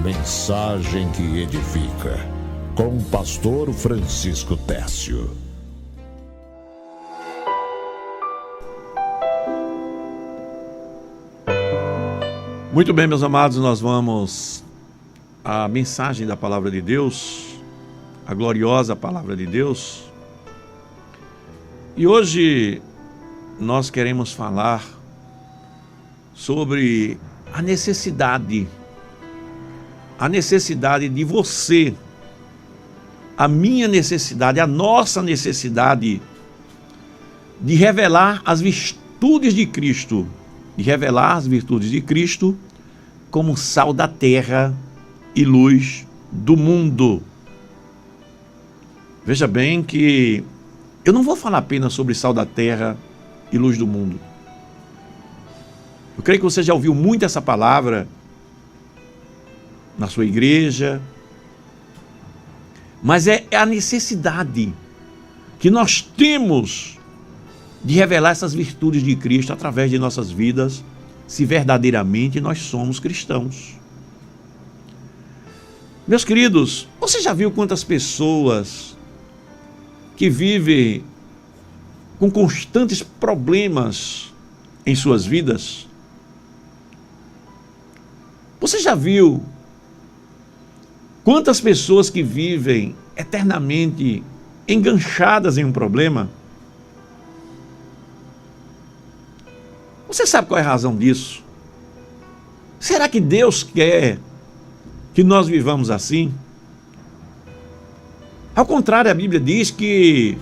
Mensagem que edifica, com o pastor Francisco Técio. Muito bem, meus amados, nós vamos à mensagem da palavra de Deus, a gloriosa palavra de Deus. E hoje nós queremos falar sobre a necessidade de você, a minha necessidade, a nossa necessidade de revelar as virtudes de Cristo, como sal da terra e luz do mundo. Veja bem que eu não vou falar apenas sobre sal da terra e luz do mundo. Eu creio que você já ouviu muito essa palavra na sua igreja, mas é a necessidade que nós temos de revelar essas virtudes de Cristo através de nossas vidas, se verdadeiramente nós somos cristãos. Meus queridos, você já viu quantas pessoas que vivem com constantes problemas em suas vidas? Você já viu quantas pessoas que vivem eternamente enganchadas em um problema? Você sabe qual é a razão disso? Será que Deus quer que nós vivamos assim? Ao contrário, a Bíblia diz que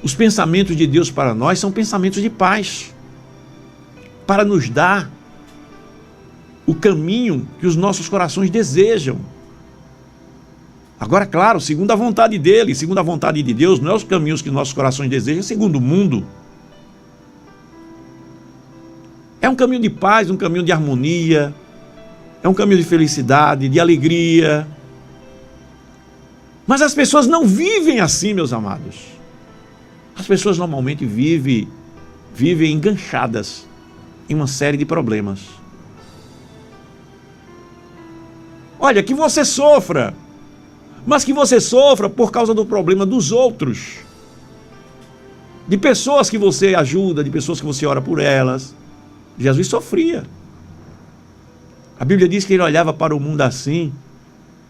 os pensamentos de Deus para nós são pensamentos de paz, para nos dar o caminho que os nossos corações desejam. Agora, claro, segundo a vontade dele, segundo a vontade de Deus, não é os caminhos que nossos corações desejam, segundo o mundo. É um caminho de paz, um caminho de harmonia, é um caminho de felicidade, de alegria. Mas as pessoas não vivem assim, meus amados. As pessoas normalmente vivem enganchadas em uma série de problemas. Olha, que você sofra, mas que você sofra por causa do problema dos outros, de pessoas que você ajuda, de pessoas que você ora por elas. Jesus sofria. A Bíblia diz que ele olhava para o mundo assim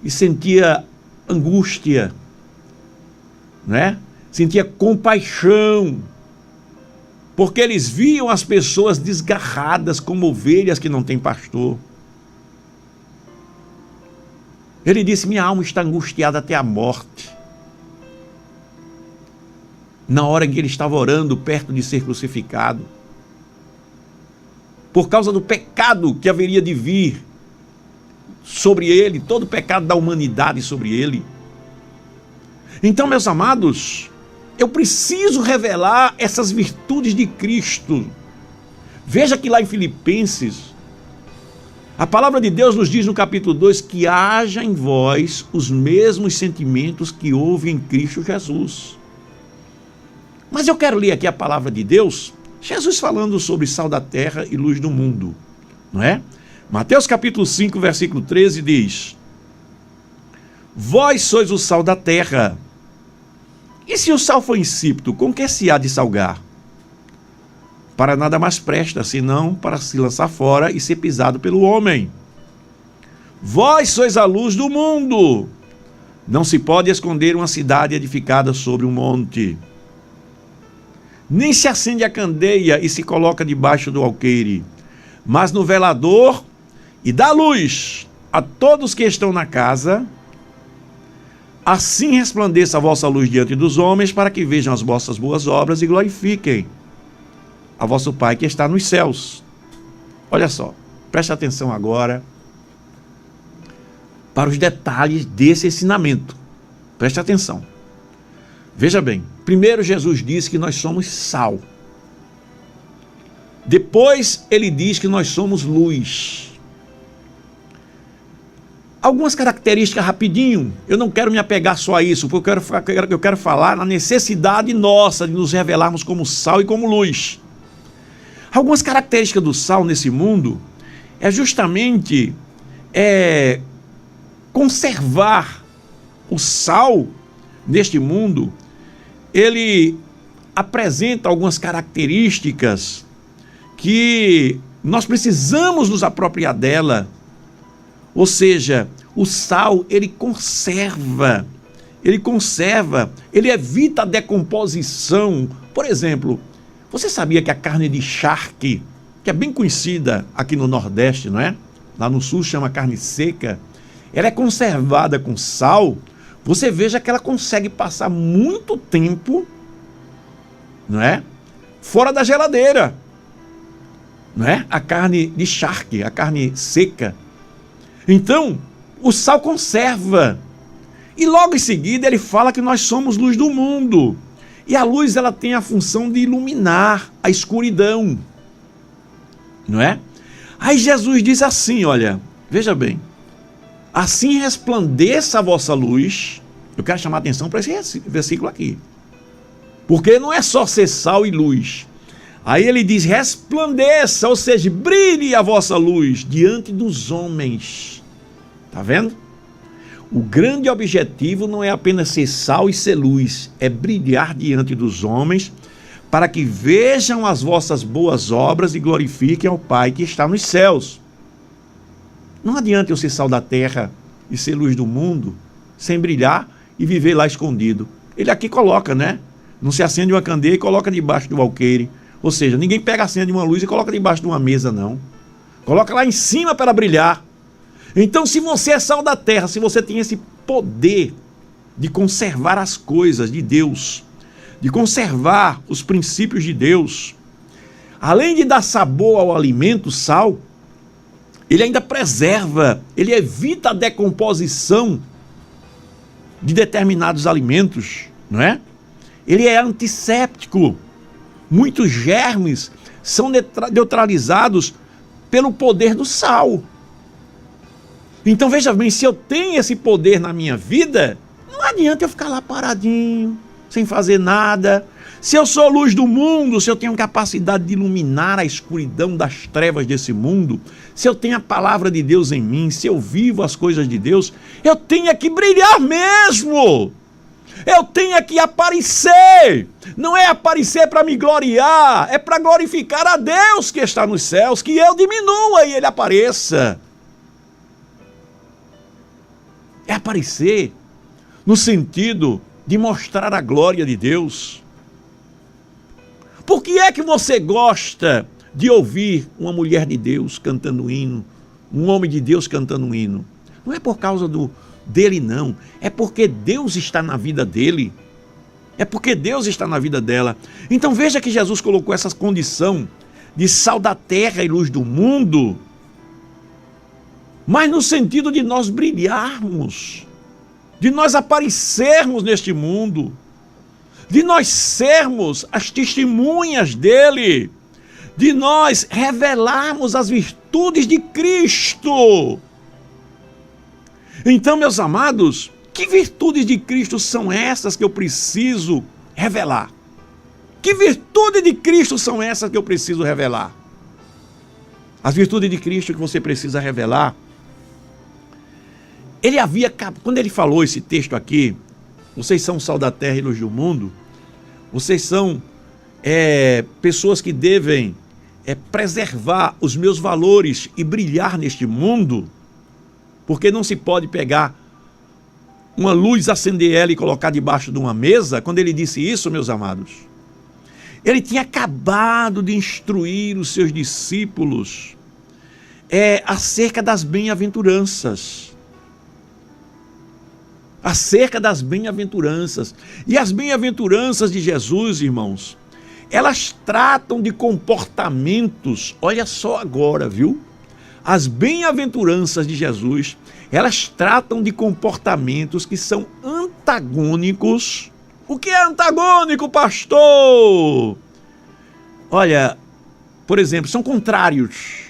e sentia angústia, né? Sentia compaixão, porque eles viam as pessoas desgarradas como ovelhas que não têm pastor. Ele disse: minha alma está angustiada até a morte. Na hora em que ele estava orando, perto de ser crucificado, por causa do pecado que haveria de vir sobre ele, todo o pecado da humanidade sobre ele. Então, meus amados, eu preciso revelar essas virtudes de Cristo. Veja que lá em Filipenses, a palavra de Deus nos diz no capítulo 2 que haja em vós os mesmos sentimentos que houve em Cristo Jesus. Mas eu quero ler aqui a palavra de Deus, Jesus falando sobre sal da terra e luz do mundo, não é? Mateus capítulo 5, versículo 13 diz: vós sois o sal da terra. E se o sal for insípido, com que se há de salgar? Para nada mais presta, senão para se lançar fora e ser pisado pelo homem. Vós sois a luz do mundo. Não se pode esconder uma cidade edificada sobre um monte. Nem se acende a candeia e se coloca debaixo do alqueire, mas no velador, e dá luz a todos que estão na casa. Assim resplandeça a vossa luz diante dos homens, para que vejam as vossas boas obras e glorifiquem a vosso Pai que está nos céus. Olha só, preste atenção agora para os detalhes desse ensinamento. Preste atenção. Veja bem, primeiro Jesus disse que nós somos sal. Depois ele diz que nós somos luz. Algumas características rapidinho, eu não quero me apegar só a isso, porque eu quero falar na necessidade nossa de nos revelarmos como sal e como luz. Algumas características do sal nesse mundo é justamente conservar o sal neste mundo, ele apresenta algumas características que nós precisamos nos apropriar dela. Ou seja, o sal, ele conserva, ele evita a decomposição. Por exemplo, você sabia que a carne de charque, que é bem conhecida aqui no Nordeste, não é? Lá no Sul chama carne seca, ela é conservada com sal. Você veja que ela consegue passar muito tempo, não é? Fora da geladeira, não é? A carne de charque, a carne seca. Então, o sal conserva. E logo em seguida ele fala que nós somos luz do mundo. E a luz, ela tem a função de iluminar a escuridão, não é? Aí Jesus diz assim, olha, veja bem, assim resplandeça a vossa luz. Eu quero chamar a atenção para esse versículo aqui, porque não é só ser sal e luz. Aí ele diz resplandeça, ou seja, brilhe a vossa luz diante dos homens. Tá vendo? O grande objetivo não é apenas ser sal e ser luz, é brilhar diante dos homens, para que vejam as vossas boas obras e glorifiquem ao Pai que está nos céus. Não adianta eu ser sal da terra e ser luz do mundo, sem brilhar e viver lá escondido. Ele aqui coloca, né? Não se acende uma candeia e coloca debaixo do alqueire. Ou seja, ninguém pega a senha de uma luz e coloca debaixo de uma mesa, não. Coloca lá em cima para brilhar. Então, se você é sal da terra, se você tem esse poder de conservar as coisas de Deus, de conservar os princípios de Deus, além de dar sabor ao alimento, sal, ele ainda preserva, ele evita a decomposição de determinados alimentos, não é? Ele é antisséptico. Muitos germes são neutralizados pelo poder do sal. Então veja bem, se eu tenho esse poder na minha vida, não adianta eu ficar lá paradinho, sem fazer nada. Se eu sou luz do mundo, se eu tenho capacidade de iluminar a escuridão das trevas desse mundo, se eu tenho a palavra de Deus em mim, se eu vivo as coisas de Deus, eu tenho que brilhar mesmo. Eu tenho que aparecer. Não é aparecer para me gloriar, é para glorificar a Deus que está nos céus, que eu diminua e ele apareça. É aparecer no sentido de mostrar a glória de Deus. Por que é que você gosta de ouvir uma mulher de Deus cantando um hino, um homem de Deus cantando um hino? Não é por causa dele, não. É porque Deus está na vida dele. É porque Deus está na vida dela. Então veja que Jesus colocou essa condição de sal da terra e luz do mundo, mas no sentido de nós brilharmos, de nós aparecermos neste mundo, de nós sermos as testemunhas dele, de nós revelarmos as virtudes de Cristo. Então, meus amados, que virtudes de Cristo são essas que eu preciso revelar? Que virtudes de Cristo são essas que eu preciso revelar? As virtudes de Cristo que você precisa revelar, quando ele falou esse texto aqui, vocês são sal da terra e luz do mundo, vocês são pessoas que devem preservar os meus valores e brilhar neste mundo, porque não se pode pegar uma luz, acender ela e colocar debaixo de uma mesa. Quando ele disse isso, meus amados, ele tinha acabado de instruir os seus discípulos acerca das bem-aventuranças. Acerca das bem-aventuranças. E as bem-aventuranças de Jesus, irmãos, elas tratam de comportamentos, olha só agora, viu? As bem-aventuranças de Jesus, elas tratam de comportamentos que são antagônicos. O que é antagônico, pastor? Olha, por exemplo, são contrários,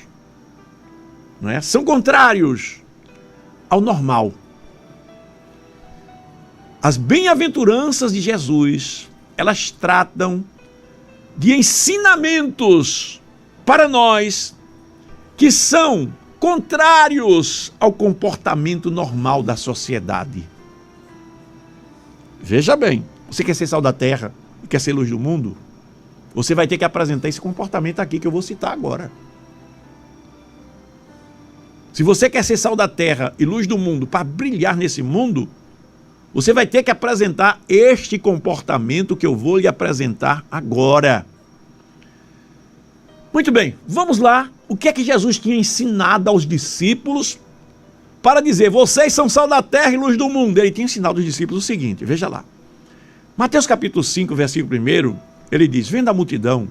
não é? São contrários ao normal. As bem-aventuranças de Jesus, elas tratam de ensinamentos para nós que são contrários ao comportamento normal da sociedade. Veja bem, você quer ser sal da terra e quer ser luz do mundo? Você vai ter que apresentar esse comportamento aqui que eu vou citar agora. Se você quer ser sal da terra e luz do mundo para brilhar nesse mundo, você vai ter que apresentar este comportamento que eu vou lhe apresentar agora. Muito bem, vamos lá. O que é que Jesus tinha ensinado aos discípulos para dizer, vocês são sal da terra e luz do mundo? Ele tinha ensinado aos discípulos o seguinte, veja lá. Mateus capítulo 5, versículo 1, ele diz, vendo a multidão,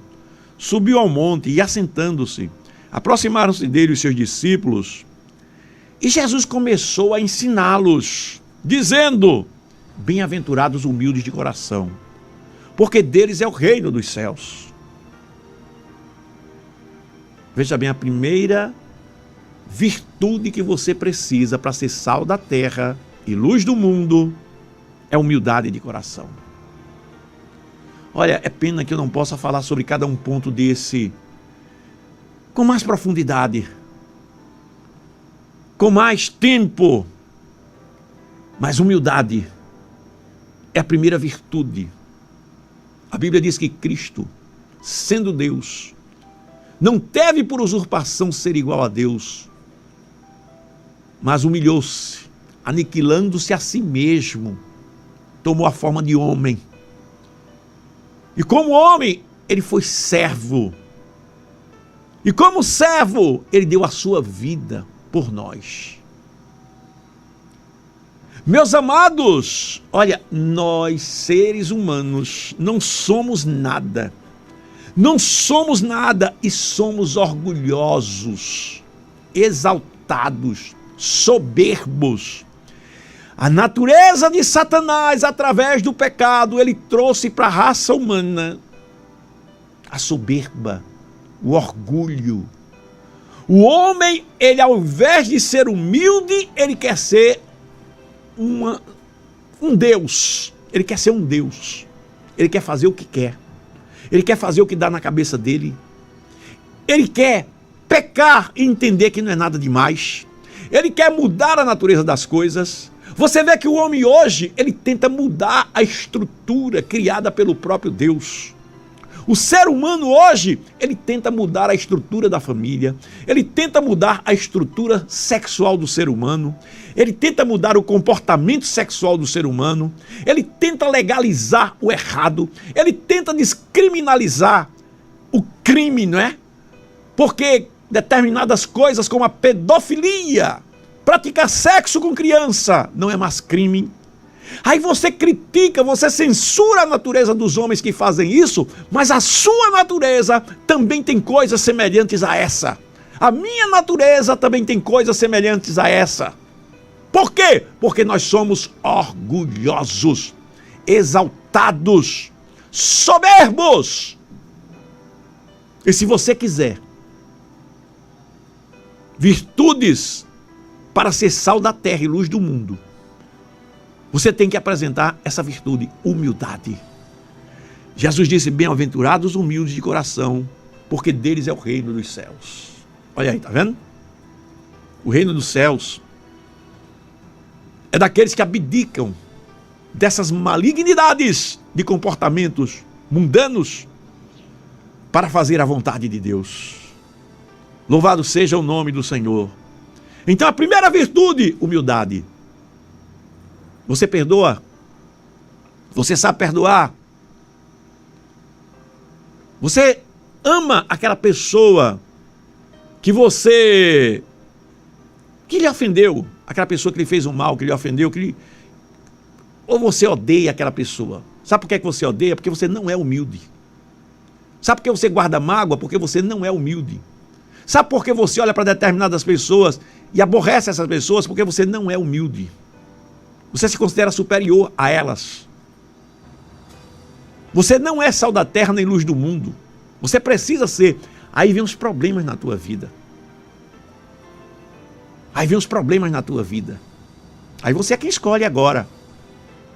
subiu ao monte e assentando-se, aproximaram-se dele os seus discípulos, e Jesus começou a ensiná-los, dizendo, bem-aventurados humildes de coração, porque deles é o reino dos céus. Veja bem, a primeira virtude que você precisa para ser sal da terra e luz do mundo é humildade de coração. Olha, é pena que eu não possa falar sobre cada um ponto desse com mais profundidade, com mais tempo, mas humildade é a primeira virtude. A Bíblia diz que Cristo, sendo Deus, não teve por usurpação ser igual a Deus, mas humilhou-se, aniquilando-se a si mesmo, tomou a forma de homem. E como homem, ele foi servo. E como servo, ele deu a sua vida por nós. Meus amados, olha, nós seres humanos não somos nada. Não somos nada e somos orgulhosos, exaltados, soberbos. A natureza de Satanás, através do pecado, ele trouxe para a raça humana a soberba, o orgulho. O homem, ele ao invés de ser humilde, ele quer ser um Deus. Ele quer ser um Deus. Ele quer fazer o que quer. Ele quer fazer o que dá na cabeça dele. Ele quer pecar e entender que não é nada demais. Ele quer mudar a natureza das coisas. Você vê que o homem hoje, ele tenta mudar a estrutura criada pelo próprio Deus. O ser humano hoje, ele tenta mudar a estrutura da família, ele tenta mudar a estrutura sexual do ser humano, ele tenta mudar o comportamento sexual do ser humano, ele tenta legalizar o errado, ele tenta descriminalizar o crime, não é? Porque determinadas coisas como a pedofilia, praticar sexo com criança, não é mais crime. Aí você critica, você censura a natureza dos homens que fazem isso, mas a sua natureza também tem coisas semelhantes a essa. A minha natureza também tem coisas semelhantes a essa. Por quê? Porque nós somos orgulhosos, exaltados, soberbos. E se você quiser virtudes para ser sal da terra e luz do mundo, você tem que apresentar essa virtude, humildade. Jesus disse, bem-aventurados humildes de coração, porque deles é o reino dos céus. Olha aí, tá vendo? O reino dos céus é daqueles que abdicam dessas malignidades de comportamentos mundanos para fazer a vontade de Deus. Louvado seja o nome do Senhor. Então a primeira virtude, humildade. Você perdoa? Você sabe perdoar? Você ama aquela pessoa que lhe ofendeu, aquela pessoa que lhe fez um mal, que lhe ofendeu, ou você odeia aquela pessoa? Sabe por que você odeia? Porque você não é humilde. Sabe por que você guarda mágoa? Porque você não é humilde. Sabe por que você olha para determinadas pessoas e aborrece essas pessoas? Porque você não é humilde. Você se considera superior a elas. Você não é sal da terra nem luz do mundo. Você precisa ser. Aí vem os problemas na tua vida. Aí vem os problemas na tua vida. Aí você é quem escolhe agora.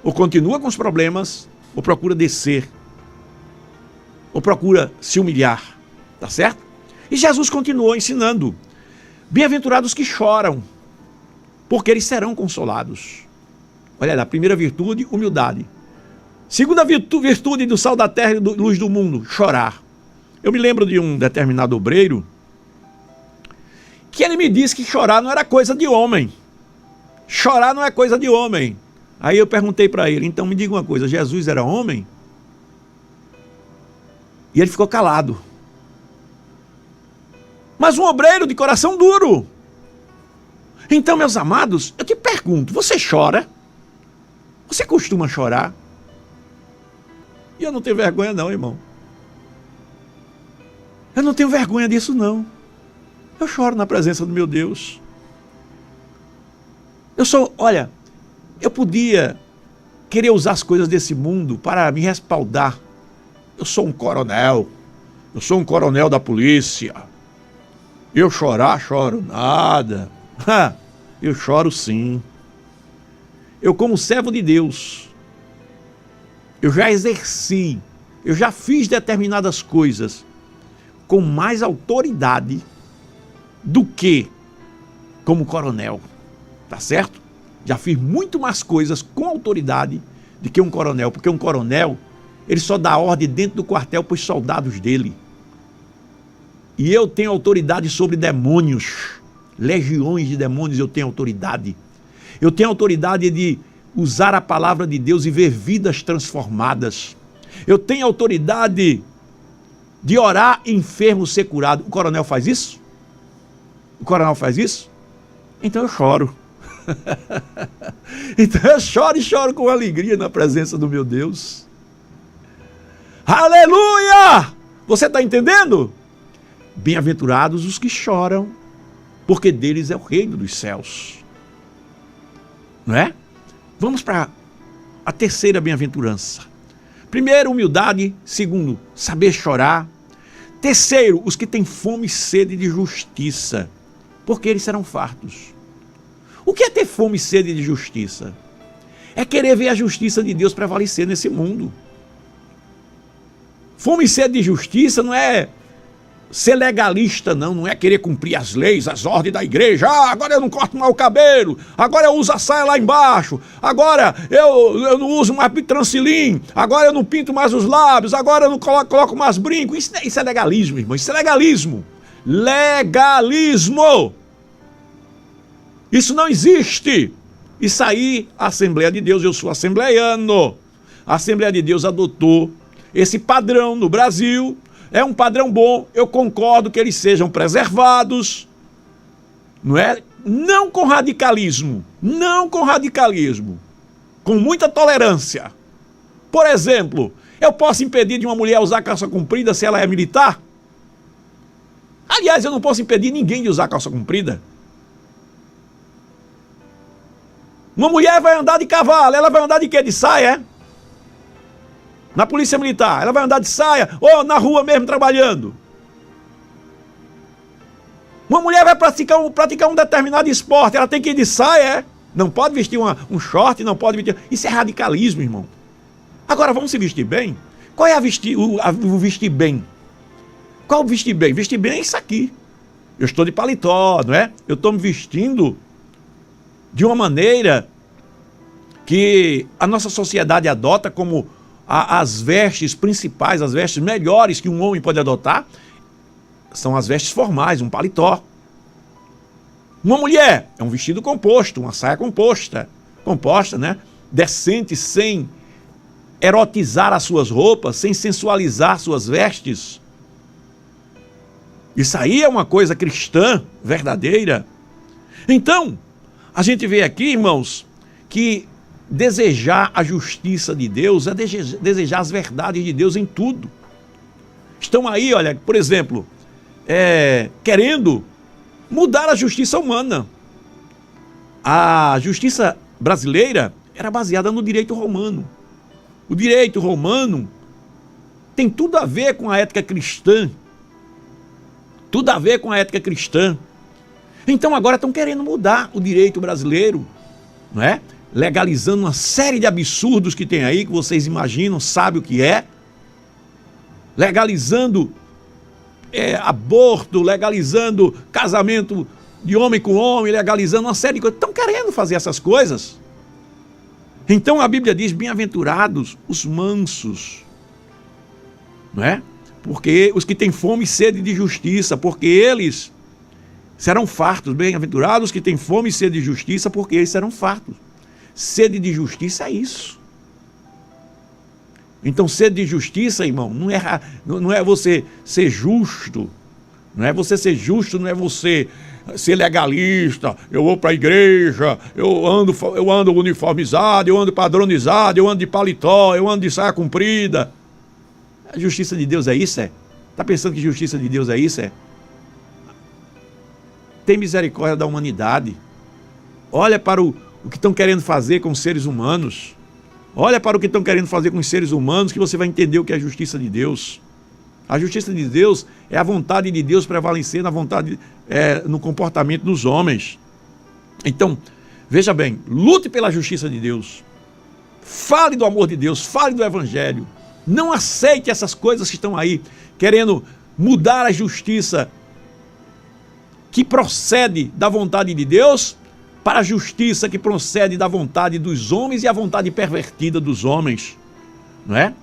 Ou continua com os problemas, ou procura descer. Ou procura se humilhar. Tá certo? E Jesus continuou ensinando. Bem-aventurados que choram, porque eles serão consolados. Olha lá, a primeira virtude, humildade. Segunda virtude do sal da terra e da luz do mundo, chorar. Eu me lembro de um determinado obreiro que ele me disse que chorar não era coisa de homem. Chorar não é coisa de homem. Aí eu perguntei para ele, então me diga uma coisa, Jesus era homem? E ele ficou calado. Mas um obreiro de coração duro. Então, meus amados, eu te pergunto, você chora? Você costuma chorar? E eu não tenho vergonha não, irmão. Eu não tenho vergonha disso não. Eu choro na presença do meu Deus. Olha, eu podia querer usar as coisas desse mundo para me respaldar. Eu sou um coronel. Eu sou um coronel da polícia. Eu chorar, choro nada. Eu choro sim. Eu, como servo de Deus, eu já exerci, eu já fiz determinadas coisas com mais autoridade do que como coronel, tá certo? Já fiz muito mais coisas com autoridade do que um coronel, porque um coronel, ele só dá ordem dentro do quartel para os soldados dele. E eu tenho autoridade sobre demônios, legiões de demônios eu tenho autoridade. Eu tenho autoridade de usar a palavra de Deus e ver vidas transformadas. Eu tenho autoridade de orar enfermo ser curado. O coronel faz isso? O coronel faz isso? Então eu choro. Então eu choro e choro com alegria na presença do meu Deus. Aleluia! Você está entendendo? Bem-aventurados os que choram, porque deles é o reino dos céus. Não é? Vamos para a terceira bem-aventurança. Primeiro, humildade. Segundo, saber chorar. Terceiro, os que têm fome e sede de justiça, porque eles serão fartos. O que é ter fome e sede de justiça? É querer ver a justiça de Deus prevalecer nesse mundo. Fome e sede de justiça não é ser legalista, não é querer cumprir as leis, as ordens da igreja. Agora eu não corto mais o cabelo, agora eu uso a saia lá embaixo, agora eu não uso mais transilim, agora eu não pinto mais os lábios, agora eu não coloco mais brinco. Isso é legalismo, irmão, isso é legalismo. Legalismo! Isso não existe. Isso aí, a Assembleia de Deus, eu sou assembleiano. A Assembleia de Deus adotou esse padrão no Brasil. É um padrão bom, eu concordo que eles sejam preservados, não é? Não com radicalismo, com muita tolerância. Por exemplo, eu posso impedir de uma mulher usar calça comprida se ela é militar? Aliás, eu não posso impedir ninguém de usar calça comprida. Uma mulher vai andar de cavalo, ela vai andar de quê? De saia, é? Na polícia militar, ela vai andar de saia ou na rua mesmo trabalhando. Uma mulher vai praticar um determinado esporte, ela tem que ir de saia, é? Não pode vestir um short, não pode vestir... Isso é radicalismo, irmão. Agora, vamos se vestir bem? Qual é o vestir bem? Qual o vestir bem? Vestir bem é isso aqui. Eu estou de paletó, não é? Eu estou me vestindo de uma maneira que a nossa sociedade adota como as vestes principais, as vestes melhores que um homem pode adotar, são as vestes formais, um paletó. Uma mulher é um vestido composto, uma saia composta, né? Decente, sem erotizar as suas roupas, sem sensualizar suas vestes. Isso aí é uma coisa cristã, verdadeira. Então, a gente vê aqui, irmãos, que desejar a justiça de Deus é desejar as verdades de Deus em tudo. Estão aí, olha, por exemplo, querendo mudar a justiça humana. A justiça brasileira era baseada no direito romano. O direito romano tem tudo a ver com a ética cristã. Tudo a ver com a ética cristã. Então agora estão querendo mudar o direito brasileiro, não é? Legalizando uma série de absurdos que tem aí, que vocês imaginam, sabem o que é. Legalizando aborto, legalizando casamento de homem com homem, legalizando uma série de coisas. Estão querendo fazer essas coisas. Então a Bíblia diz, bem-aventurados os mansos, não é? Porque os que têm fome e sede de justiça, porque eles serão fartos. Bem-aventurados os que têm fome e sede de justiça, porque eles serão fartos. Sede de justiça é isso. Então, sede de justiça, irmão, não é você ser justo. Não é você ser justo, não é você ser legalista. Eu vou para a igreja, eu ando uniformizado, eu ando padronizado, eu ando de paletó, eu ando de saia comprida. A justiça de Deus é isso, é? Está pensando que justiça de Deus é isso, é? Tem misericórdia da humanidade. Olha para o que estão querendo fazer com os seres humanos. Olha para o que estão querendo fazer com os seres humanos, que você vai entender o que é a justiça de Deus. A justiça de Deus é a vontade de Deus prevalecendo na vontade, no comportamento dos homens. Então, veja bem, lute pela justiça de Deus. Fale do amor de Deus, fale do Evangelho. Não aceite essas coisas que estão aí, querendo mudar a justiça que procede da vontade de Deus para a justiça que procede da vontade dos homens e a vontade pervertida dos homens. Não é?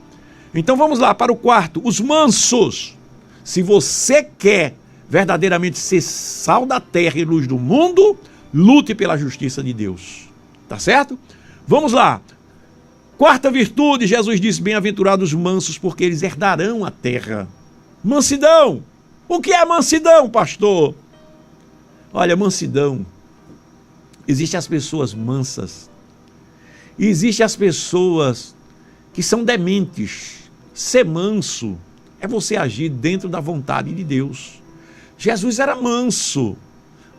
Então vamos lá para o quarto, os mansos. Se você quer verdadeiramente ser sal da terra e luz do mundo, lute pela justiça de Deus. Tá certo? Vamos lá. Quarta virtude, Jesus disse, bem-aventurados os mansos, porque eles herdarão a terra. Mansidão. O que é mansidão, pastor? Olha, mansidão. Existem as pessoas mansas. E existem as pessoas que são dementes. Ser manso é você agir dentro da vontade de Deus. Jesus era manso,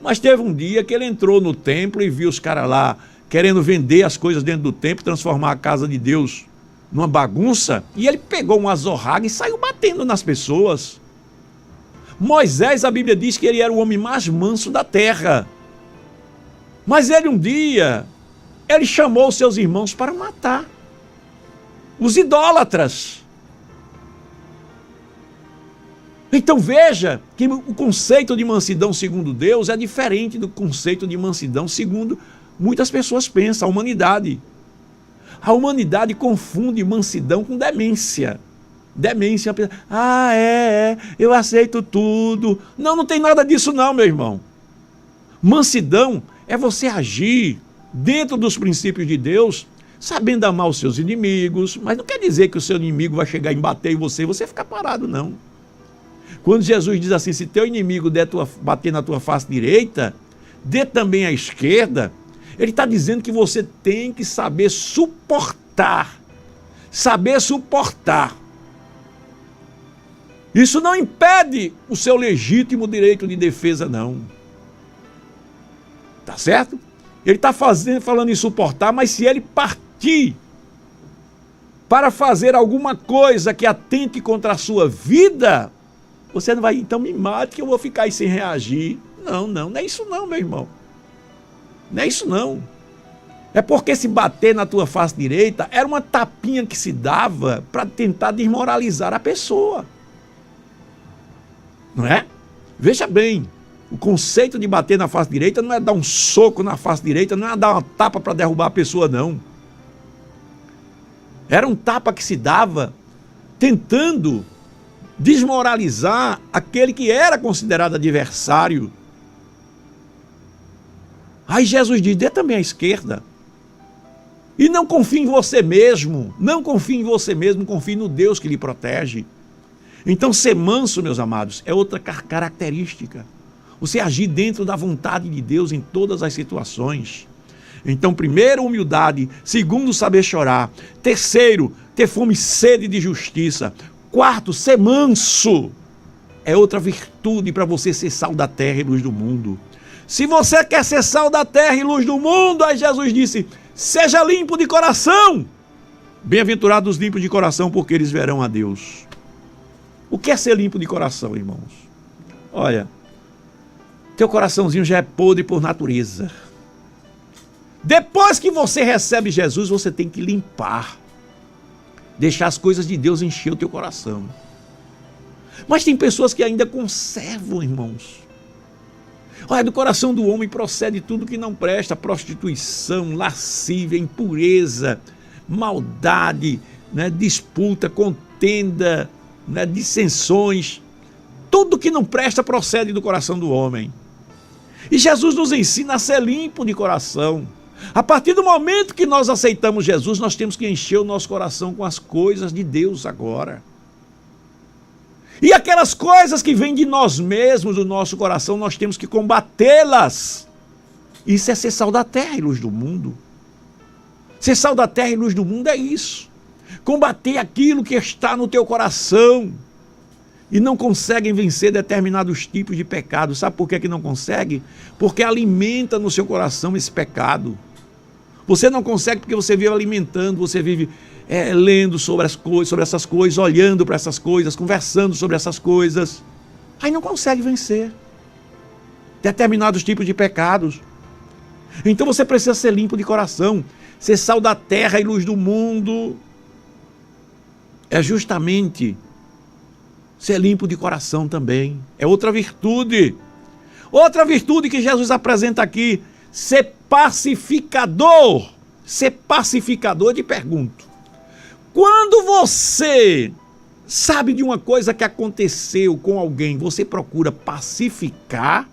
mas teve um dia que ele entrou no templo e viu os caras lá querendo vender as coisas dentro do templo, transformar a casa de Deus numa bagunça, e ele pegou uma azorraga e saiu batendo nas pessoas. Moisés, a Bíblia diz que ele era o homem mais manso da terra. Mas ele um dia, ele chamou seus irmãos para matar os idólatras. Então veja que o conceito de mansidão segundo Deus é diferente do conceito de mansidão segundo muitas pessoas pensam, a humanidade. A humanidade confunde mansidão com demência. Demência, eu aceito tudo. Não, não tem nada disso não, meu irmão. Mansidão é você agir dentro dos princípios de Deus, sabendo amar os seus inimigos, mas não quer dizer que o seu inimigo vai chegar e bater em você ficar parado, não. Quando Jesus diz assim, se teu inimigo bater na tua face direita, dê também à esquerda, ele está dizendo que você tem que saber suportar. Saber suportar. Isso não impede o seu legítimo direito de defesa, não. Tá certo? Ele está falando em suportar, mas se ele partir para fazer alguma coisa que atente contra a sua vida, você não vai, então me mate que eu vou ficar aí sem reagir. Não é isso não, meu irmão. Não é isso não. É porque se bater na tua face direita era uma tapinha que se dava para tentar desmoralizar a pessoa. Não é? Veja bem, o conceito de bater na face direita não é dar um soco na face direita, não é dar uma tapa para derrubar a pessoa, não. Era um tapa que se dava tentando desmoralizar aquele que era considerado adversário. Aí Jesus diz, dê também à esquerda. E não confie em você mesmo, não confie em você mesmo, confie no Deus que lhe protege. Então ser manso, meus amados, é outra característica. Você agir dentro da vontade de Deus em todas as situações. Então, primeiro, humildade. Segundo, saber chorar. Terceiro, ter fome e sede de justiça. Quarto, ser manso. É outra virtude para você ser sal da terra e luz do mundo. Se você quer ser sal da terra e luz do mundo, aí Jesus disse, seja limpo de coração. Bem-aventurados os limpos de coração, porque eles verão a Deus. O que é ser limpo de coração, irmãos? Olha, teu coraçãozinho já é podre por natureza. Depois que você recebe Jesus, você tem que limpar. Deixar as coisas de Deus encher o teu coração. Mas tem pessoas que ainda conservam, irmãos. Olha, do coração do homem procede tudo que não presta: prostituição, lascívia, impureza, maldade, né, disputa, contenda, né, dissensões. Tudo que não presta procede do coração do homem. E Jesus nos ensina a ser limpo de coração. A partir do momento que nós aceitamos Jesus, nós temos que encher o nosso coração com as coisas de Deus agora. E aquelas coisas que vêm de nós mesmos, do nosso coração, nós temos que combatê-las. Isso é ser sal da terra e luz do mundo. Ser sal da terra e luz do mundo é isso. Combater aquilo que está no teu coração. E não conseguem vencer determinados tipos de pecado. Sabe por que não consegue? Porque alimenta no seu coração esse pecado. Você não consegue porque você vive alimentando, você vive lendo sobre as coisas, sobre essas coisas, olhando para essas coisas, conversando sobre essas coisas. Aí não consegue vencer determinados tipos de pecados. Então você precisa ser limpo de coração. Ser sal da terra e luz do mundo é justamente ser limpo de coração também. É outra virtude. Outra virtude que Jesus apresenta aqui: ser pacificador. Ser pacificador. Eu te pergunto, quando você sabe de uma coisa que aconteceu com alguém, você procura pacificar?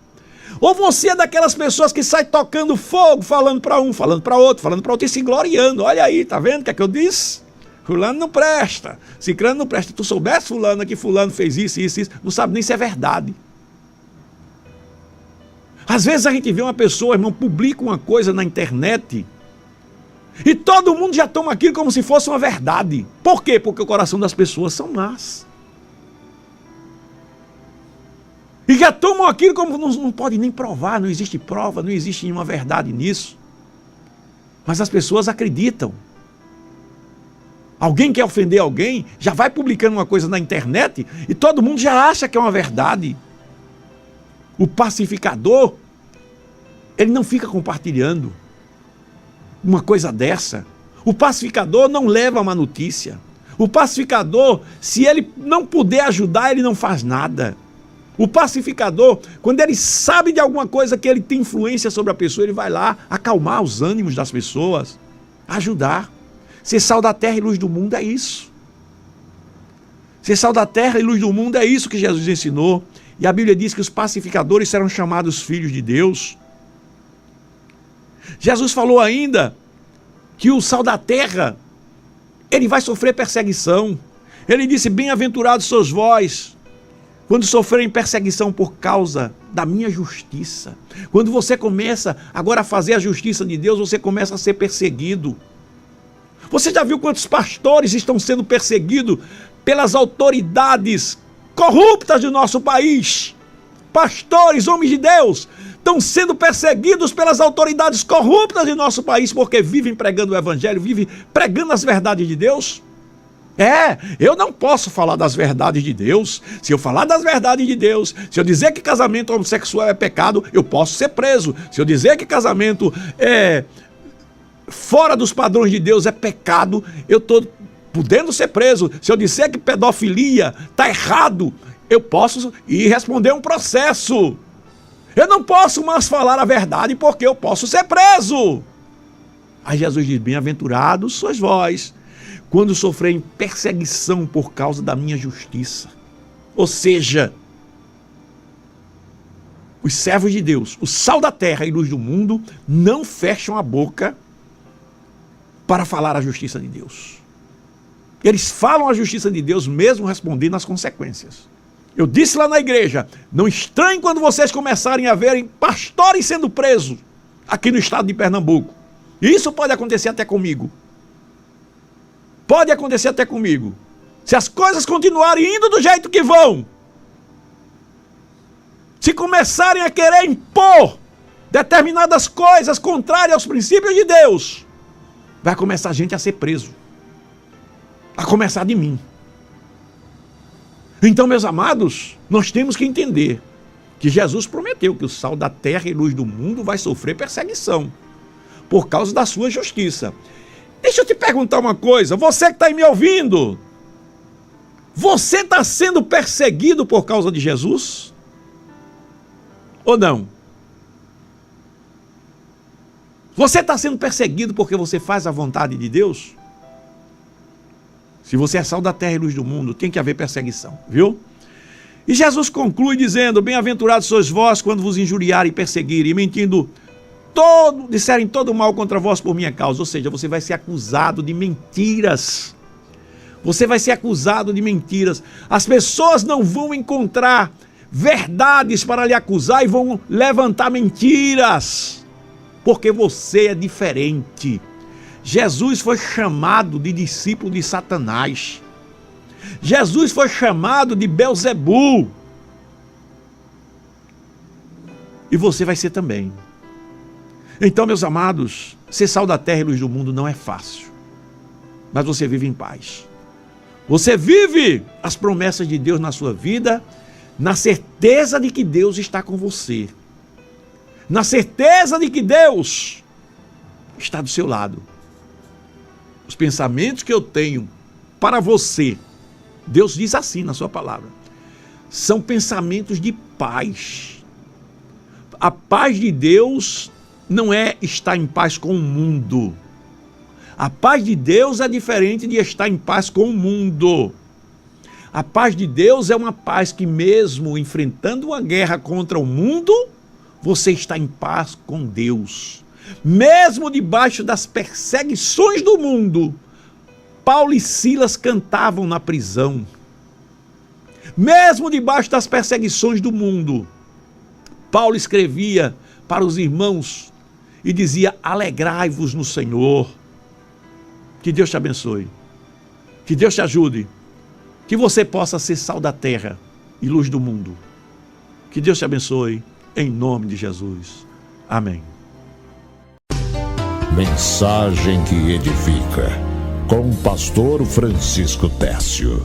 Ou você é daquelas pessoas que sai tocando fogo, falando para um, falando para outro e se gloriando? Olha aí, tá vendo o que é que eu disse? Fulano não presta, ciclano não presta. Tu soubesse, fulano, que fulano fez isso, não sabe nem se é verdade. Às vezes a gente vê uma pessoa, irmão, publica uma coisa na internet e todo mundo já toma aquilo como se fosse uma verdade. Por quê? Porque o coração das pessoas são más. E já tomam aquilo como não pode nem provar, não existe prova, não existe nenhuma verdade nisso. Mas as pessoas acreditam. Alguém quer ofender alguém, já vai publicando uma coisa na internet e todo mundo já acha que é uma verdade. O pacificador, ele não fica compartilhando uma coisa dessa. O pacificador não leva a má notícia. O pacificador, se ele não puder ajudar, ele não faz nada. O pacificador, quando ele sabe de alguma coisa que ele tem influência sobre a pessoa, ele vai lá acalmar os ânimos das pessoas, ajudar. Ser sal da terra e luz do mundo é isso. Ser sal da terra e luz do mundo é isso que Jesus ensinou. E a Bíblia diz que os pacificadores serão chamados filhos de Deus. Jesus falou ainda que o sal da terra, ele vai sofrer perseguição. Ele disse: bem-aventurados sois vós, quando sofrerem perseguição por causa da minha justiça. Quando você começa agora a fazer a justiça de Deus, você começa a ser perseguido. Você já viu quantos pastores estão sendo perseguidos pelas autoridades corruptas do nosso país? Pastores, homens de Deus, estão sendo perseguidos pelas autoridades corruptas do nosso país porque vivem pregando o evangelho, vivem pregando as verdades de Deus. Eu não posso falar das verdades de Deus. Se eu falar das verdades de Deus, se eu dizer que casamento homossexual é pecado, eu posso ser preso. Se eu dizer que casamento é fora dos padrões de Deus é pecado, eu estou podendo ser preso. Se eu disser que pedofilia está errado, eu posso ir responder um processo. Eu não posso mais falar a verdade porque eu posso ser preso. Aí Jesus diz: bem-aventurados sois vós, quando sofrerem perseguição por causa da minha justiça. Ou seja, os servos de Deus, o sal da terra e luz do mundo, não fecham a boca para falar a justiça de Deus. Eles falam a justiça de Deus mesmo respondendo às consequências. Eu disse lá na igreja: não estranhe quando vocês começarem a verem pastores sendo presos aqui no estado de Pernambuco. Isso pode acontecer até comigo. Pode acontecer até comigo. Se as coisas continuarem indo do jeito que vão, se começarem a querer impor determinadas coisas contrárias aos princípios de Deus, vai começar a gente a ser preso. A começar de mim. Então, meus amados, nós temos que entender que Jesus prometeu que o sal da terra e luz do mundo vai sofrer perseguição por causa da sua justiça. Deixa eu te perguntar uma coisa, você que está aí me ouvindo, você está sendo perseguido por causa de Jesus? Ou não? Você está sendo perseguido porque você faz a vontade de Deus? Se você é sal da terra e luz do mundo, tem que haver perseguição, viu? E Jesus conclui dizendo: bem-aventurados sois vós quando vos injuriarem e perseguirem, e mentindo disserem todo mal contra vós por minha causa. Ou seja, você vai ser acusado de mentiras. Você vai ser acusado de mentiras. As pessoas não vão encontrar verdades para lhe acusar e vão levantar mentiras, porque você é diferente. Jesus foi chamado de discípulo de Satanás. Jesus foi chamado de Belzebu. E você vai ser também. Então, meus amados, ser sal da terra e luz do mundo não é fácil. Mas você vive em paz. Você vive as promessas de Deus na sua vida, na certeza de que Deus está com você. Na certeza de que Deus está do seu lado. Os pensamentos que eu tenho para você, Deus diz assim na sua palavra, são pensamentos de paz. A paz de Deus não é estar em paz com o mundo. A paz de Deus é diferente de estar em paz com o mundo. A paz de Deus é uma paz que, mesmo enfrentando uma guerra contra o mundo, você está em paz com Deus. Mesmo debaixo das perseguições do mundo, Paulo e Silas cantavam na prisão. Mesmo debaixo das perseguições do mundo, Paulo escrevia para os irmãos e dizia: alegrai-vos no Senhor. Que Deus te abençoe. Que Deus te ajude. Que você possa ser sal da terra e luz do mundo. Que Deus te abençoe, em nome de Jesus. Amém. Mensagem que edifica, com o pastor Francisco Técio.